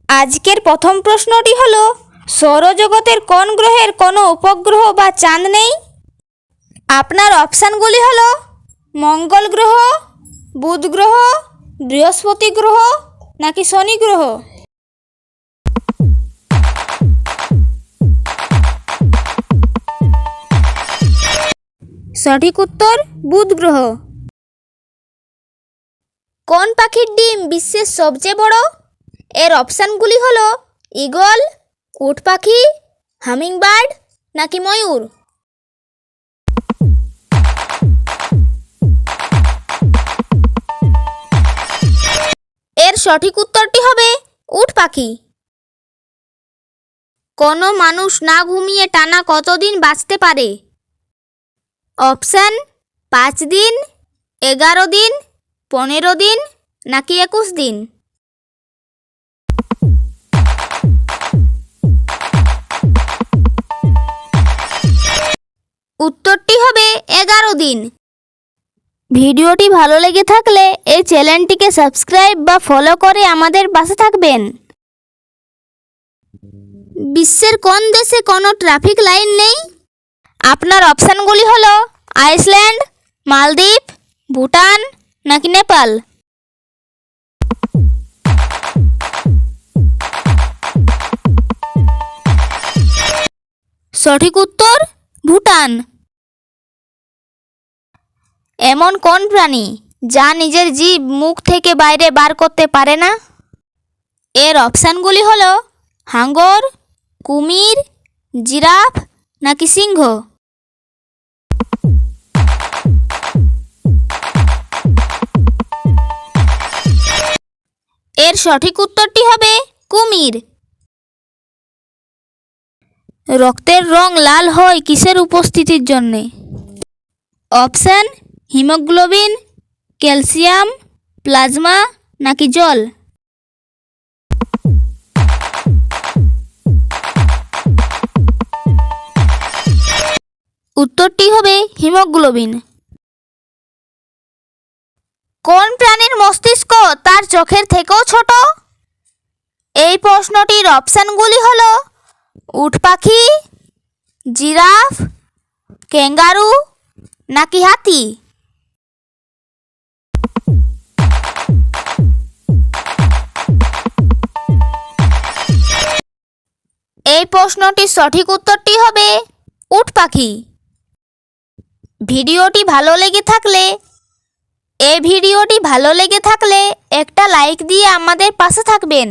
আজকের প্রথম প্রশ্নটি হলো, সৌরজগতের কোন গ্রহের কোনো উপগ্রহ বা চাঁদ নেই? আপনার অপশানগুলি হলো মঙ্গল গ্রহ, বুধ গ্রহ, বৃহস্পতি গ্রহ নাকি শনি গ্রহ। সঠিক উত্তর বুধ গ্রহ। কোন পাখির ডিম বিশ্বের সবচেয়ে বড়? এর অপশানগুলি হলো ঈগল, উট পাখি, হামিংবার্ড নাকি ময়ূর। এর সঠিক উত্তরটি হবে উট পাখি। কোনো মানুষ না ঘুমিয়ে টানা কতদিন বাঁচতে পারে? অপশান 5 দিন, 11 দিন, 15 দিন নাকি 21 দিন। উত্তরটি হবে 11 দিন। ভিডিওটি ভালো লেগে থাকলে এই চ্যানেলটিকে সাবস্ক্রাইব বা ফলো করে আমাদের পাশে থাকবেন। বিশ্বের কোন দেশে কোনো ট্রাফিক লাইন নেই? আপনার অপশানগুলি হলো আইসল্যান্ড, মালদ্বীপ, ভুটান নাকি নেপাল। সঠিক উত্তর ভুটান। এমন কোন প্রাণী যা নিজের জিভ মুখ থেকে বাইরে বার করতে পারে না? এর অপশানগুলি হলো হাঙ্গর, কুমির, জিরাফ নাকি সিংহ। এর সঠিক উত্তরটি হবে কুমির। রক্তের রং লাল হয় কিসের উপস্থিতির জন্যে? অপশান হিমোগ্লোবিন, ক্যালসিয়াম, প্লাজমা নাকি জল। উত্তরটি হবে হিমোগ্লোবিন। কোন প্রাণীর মস্তিষ্ক তার চোখের থেকেও ছোট? এই প্রশ্নটির অপশানগুলি হলো উট পাখি, জিরাফ, ক্যাঙ্গারু নাকি হাতি। এই প্রশ্নটির সঠিক উত্তরটি হবে উট পাখি। ভিডিওটি ভালো লেগে থাকলে একটা লাইক দিয়ে আমাদের পাশে থাকবেন।